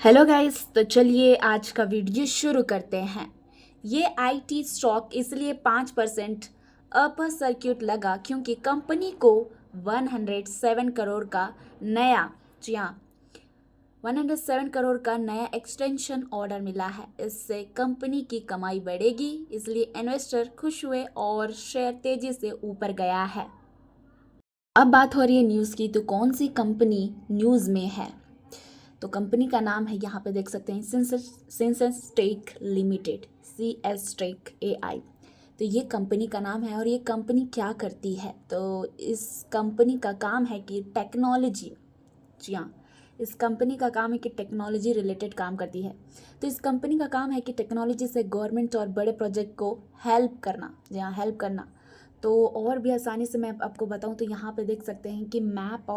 Hello guys, तो चलिए आज का वीडियो शुरू करते हैं। ये आईटी स्टॉक इसलिए 5% अपर सर्किट लगा क्योंकि कंपनी को 107 करोड़ का नया जी हाँ 107 करोड़ का नया एक्सटेंशन ऑर्डर मिला है। इससे कंपनी की कमाई बढ़ेगी, इसलिए इन्वेस्टर खुश हुए और शेयर तेजी से ऊपर गया है। अब बात हो रही है न्यूज़ की, तो कौन सी कंपनी न्यूज़ में है? तो कंपनी का नाम है, यहाँ पे देख सकते हैं, census tech limited, CS tech AI। तो ये कंपनी का नाम है और ये कंपनी क्या करती है? तो इस कंपनी का काम है कि टेक्नोलॉजी, जी हाँ, इस कंपनी का काम है कि टेक्नोलॉजी रिलेटेड काम करती है। तो इस कंपनी का काम है कि टेक्नोलॉजी से गवर्नमेंट और बड़े प्रोजेक्ट को हेल्प करना, जी हाँ, हेल्प करना। तो और भी आसानी से मैं आपको बताऊँ तो यहाँ पे देख सकते हैं कि मैप्स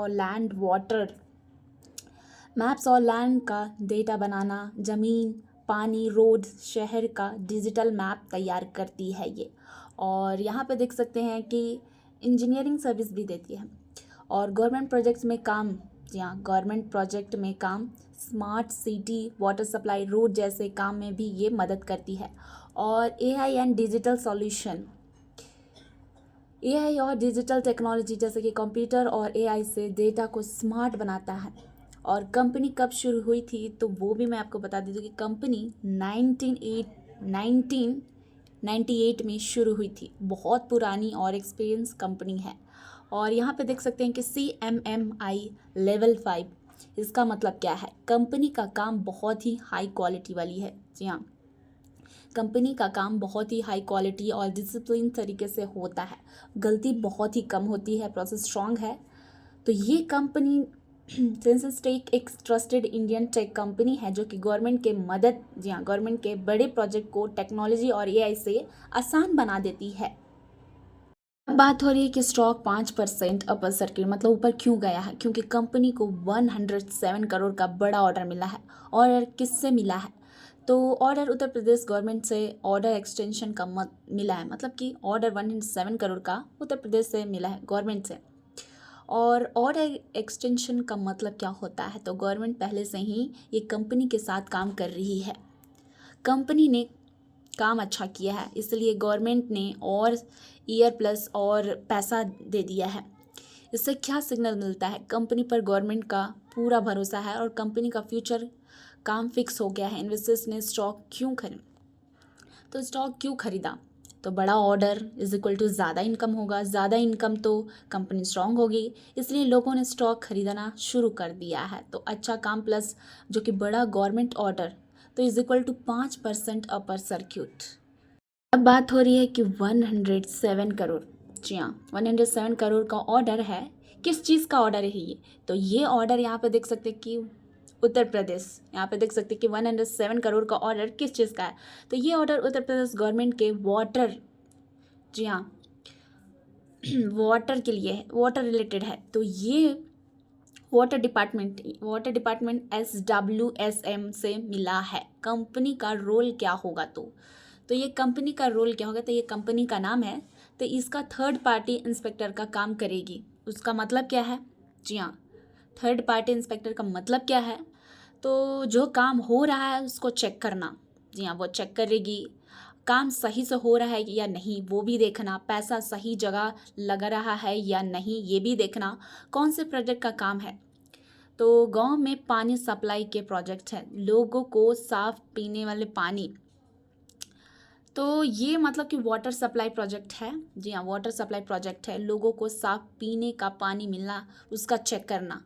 और लैंड का डेटा बनाना, ज़मीन, पानी, रोड, शहर का डिजिटल मैप तैयार करती है ये। और यहाँ पे देख सकते हैं कि इंजीनियरिंग सर्विस भी देती है और गवर्नमेंट प्रोजेक्ट्स में काम, जी हाँ, गवर्नमेंट प्रोजेक्ट में काम, smart city, water supply, road जैसे काम में भी ये मदद करती है। और AI और डिजिटल टेक्नोलॉजी जैसे कि कंप्यूटर और AI से डेटा को स्मार्ट बनाता है। और कंपनी कब शुरू हुई थी तो वो भी मैं आपको बता देती हूँ कि कंपनी 1998 में शुरू हुई थी। बहुत पुरानी और एक्सपीरियंस कंपनी है। और यहाँ पे देख सकते हैं कि CMMI लेवल 5, इसका मतलब क्या है? कंपनी का काम बहुत ही हाई क्वालिटी वाली है। जी हाँ, कंपनी का काम बहुत ही हाई क्वालिटी और डिसिप्लिन तरीके से होता है। गलती बहुत ही कम होती है, प्रोसेस स्ट्रांग है। तो ये कंपनी सेंसस टेक एक ट्रस्टेड इंडियन टेक कंपनी है जो कि गवर्नमेंट के बड़े प्रोजेक्ट को टेक्नोलॉजी और AI से आसान बना देती है। अब बात हो रही है कि स्टॉक 5% अपर सर्किट, मतलब ऊपर क्यों गया है? क्योंकि कंपनी को 107 करोड़ का बड़ा ऑर्डर मिला है। ऑर्डर किससे मिला है? तो ऑर्डर उत्तर प्रदेश गवर्नमेंट से ऑर्डर एक्सटेंशन का मिला है, मतलब कि ऑर्डर 107 करोड़ का उत्तर प्रदेश से मिला है, गवर्नमेंट से। और ऑर्डर एक्सटेंशन का मतलब क्या होता है? तो गवर्नमेंट पहले से ही ये कंपनी के साथ काम कर रही है, कंपनी ने काम अच्छा किया है, इसलिए गवर्नमेंट ने और ईयर प्लस और पैसा दे दिया है। इससे क्या सिग्नल मिलता है? कंपनी पर गवर्नमेंट का पूरा भरोसा है और कंपनी का फ्यूचर काम फिक्स हो गया है। इन्वेस्टर्स ने स्टॉक क्यों खरीदा? तो बड़ा ऑर्डर इज इक्वल टू ज़्यादा इनकम होगा, ज़्यादा इनकम तो कंपनी स्ट्रांग होगी, इसलिए लोगों ने स्टॉक खरीदना शुरू कर दिया है। तो अच्छा काम प्लस जो कि बड़ा गवर्नमेंट ऑर्डर, तो is equal to 5% upper circuit. अब बात हो रही है कि 107 करोड़, जी हाँ, 107 करोड़ का ऑर्डर है। किस चीज़ का ऑर्डर है ये? तो ये ऑर्डर यहाँ पे देख सकते हैं कि उत्तर प्रदेश, यहाँ पे देख सकते हैं कि 107 करोड़ का ऑर्डर किस चीज़ का है? तो ये ऑर्डर उत्तर प्रदेश गवर्नमेंट के वाटर, जी हाँ, वाटर के लिए है, वाटर रिलेटेड है। तो ये वाटर डिपार्टमेंट SWSM से मिला है। कंपनी का रोल क्या होगा? तो ये कंपनी का रोल क्या होगा? तो ये कंपनी का नाम है, तो इसका थर्ड पार्टी इंस्पेक्टर का काम करेगी। उसका मतलब क्या है? जी हाँ, थर्ड पार्टी इंस्पेक्टर का मतलब क्या है? तो जो काम हो रहा है उसको चेक करना, जी हाँ, वो चेक करेगी। काम सही से हो रहा है या नहीं वो भी देखना, पैसा सही जगह लग रहा है या नहीं ये भी देखना। कौन से प्रोजेक्ट का काम है? तो गांव में पानी सप्लाई के प्रोजेक्ट है, लोगों को साफ पीने वाले पानी। तो ये मतलब कि वाटर सप्लाई प्रोजेक्ट है, जी हाँ, वाटर सप्लाई प्रोजेक्ट है, लोगों को साफ पीने का पानी मिलना, उसका चेक करना।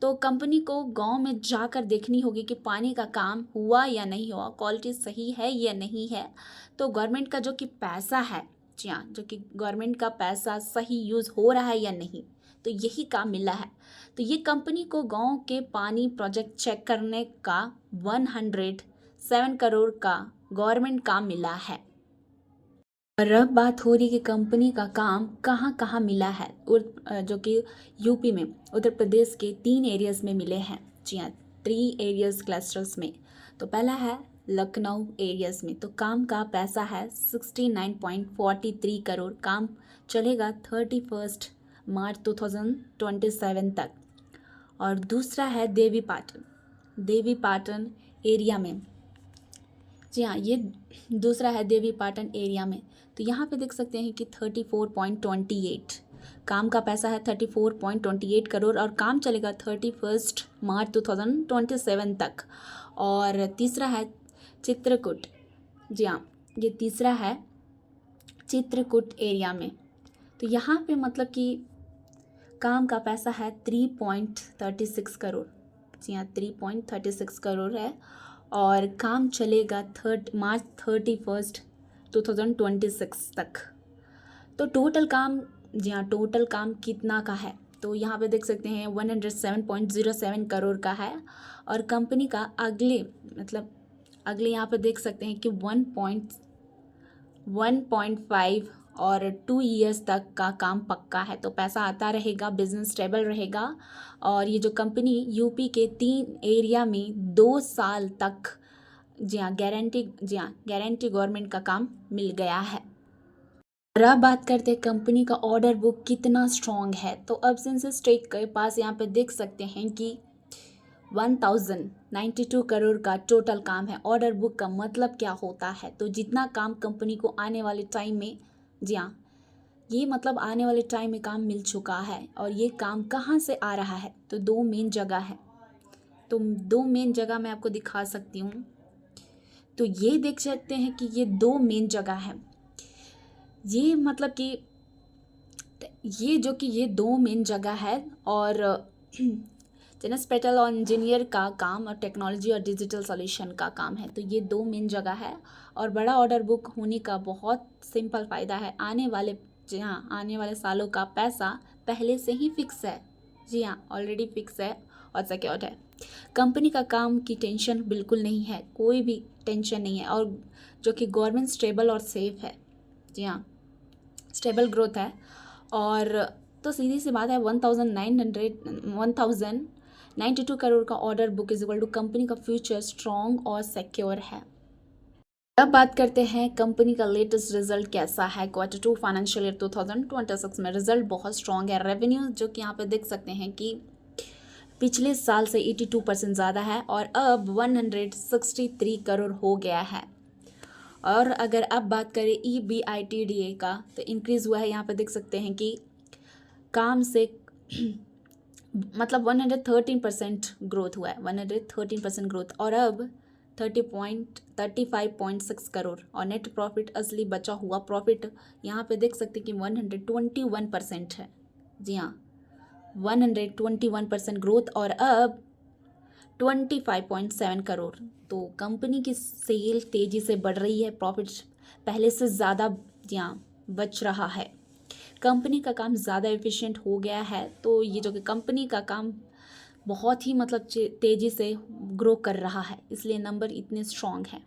तो कंपनी को गांव में जाकर देखनी होगी कि पानी का काम हुआ या नहीं हुआ, क्वालिटी सही है या नहीं है। तो गवर्नमेंट का जो कि पैसा है, जी हाँ, जो कि गवर्नमेंट का पैसा सही यूज़ हो रहा है या नहीं, तो यही काम मिला है। तो ये कंपनी को गांव के पानी प्रोजेक्ट चेक करने का 107 करोड़ का गवर्नमेंट काम मिला है। और अब बात हो रही कि कंपनी का काम कहाँ कहाँ मिला है, जो कि यूपी में, उत्तर प्रदेश के 3 एरियाज में मिले हैं, जी हाँ, 3 एरियाज क्लस्टर्स में। तो पहला है लखनऊ एरियाज में, तो काम का पैसा है 69.43 करोड़, काम चलेगा 31 मार्च 2027 तक। और दूसरा है देवी पाटन, देवीपाटन एरिया में। जी हाँ, ये दूसरा है देवीपाटन एरिया में। तो यहाँ पे देख सकते हैं कि 34.28 काम का पैसा है 34.28 करोड़ और काम चलेगा 31 मार्च 2027 तक। और तीसरा है चित्रकूट। जी हाँ, ये तीसरा है चित्रकूट एरिया में। तो यहाँ पे मतलब कि काम का पैसा है 3.36 करोड़। जी हाँ, 3.36 करोड़ है और काम चलेगा मार्च 31 2026 तक। तो टोटल काम, जी हाँ, टोटल काम कितना का है तो यहाँ पे देख सकते हैं 107.07 करोड़ का है। और कंपनी का अगले यहाँ पे देख सकते हैं कि 1.5 और 2 ईयर्स तक का काम पक्का है। तो पैसा आता रहेगा, बिजनेस स्टेबल रहेगा। और ये जो कंपनी यूपी के 3 एरिया में 2 साल तक गारंटी गवर्नमेंट का काम मिल गया है। और अब बात करते हैं कंपनी का ऑर्डर बुक कितना स्ट्रॉन्ग है। तो अब सेंसस टेक के पास यहाँ पे देख सकते हैं कि 1092 करोड़ का टोटल काम है। ऑर्डर बुक का मतलब क्या होता है, तो जितना काम कंपनी को आने वाले टाइम में, जी हाँ, ये मतलब आने वाले टाइम में काम मिल चुका है। और ये काम कहाँ से आ रहा है, तो 2 मेन जगह है। तो 2 मेन जगह मैं आपको दिखा सकती हूँ। तो ये देख सकते हैं कि ये 2 मेन जगह है। ये मतलब कि ये 2 मेन जगह है। और जेनस पेटल और इंजीनियर का काम और टेक्नोलॉजी और डिजिटल सॉल्यूशन का काम है। तो ये 2 मेन जगह है। और बड़ा ऑर्डर बुक होने का बहुत सिंपल फ़ायदा है, आने वाले सालों का पैसा पहले से ही फिक्स है। जी हाँ, ऑलरेडी फिक्स है और सिक्योर्ड है। कंपनी का काम की टेंशन बिल्कुल नहीं है, कोई भी टेंशन नहीं है। और जो कि गवर्नमेंट स्टेबल और सेफ है। जी हाँ, स्टेबल ग्रोथ है। और तो सीधी सी बात है 1092 करोड़ का order book is equal to company का फ्यूचर स्ट्रॉन्ग और सिक्योर है। अब बात करते हैं कंपनी का लेटेस्ट रिजल्ट कैसा है। Q2 फाइनेंशियल ईयर 2026 में रिजल्ट बहुत स्ट्रॉन्ग है। रेवेन्यू जो कि यहाँ पे देख सकते हैं कि पिछले साल से 82% ज़्यादा है और अब 163 करोड़ हो गया है। और अगर अब बात करें EBITDA का तो इंक्रीज़ हुआ है। यहाँ पे देख सकते हैं कि काम से मतलब 113% ग्रोथ हुआ है, 113% ग्रोथ। और अब 35.6 करोड़ और नेट प्रॉफिट असली बचा हुआ प्रॉफिट यहाँ पे देख सकते हैं कि 121% है। जी हाँ, 121% ग्रोथ और अब 25.7 करोड़। तो कंपनी की सेल तेज़ी से बढ़ रही है, प्रॉफिट पहले से ज़्यादा जी हाँ बच रहा है। कंपनी का काम ज़्यादा एफिशिएंट हो गया है। तो ये जो कि कंपनी का काम बहुत ही मतलब तेज़ी से ग्रो कर रहा है, इसलिए नंबर इतने स्ट्रॉन्ग हैं।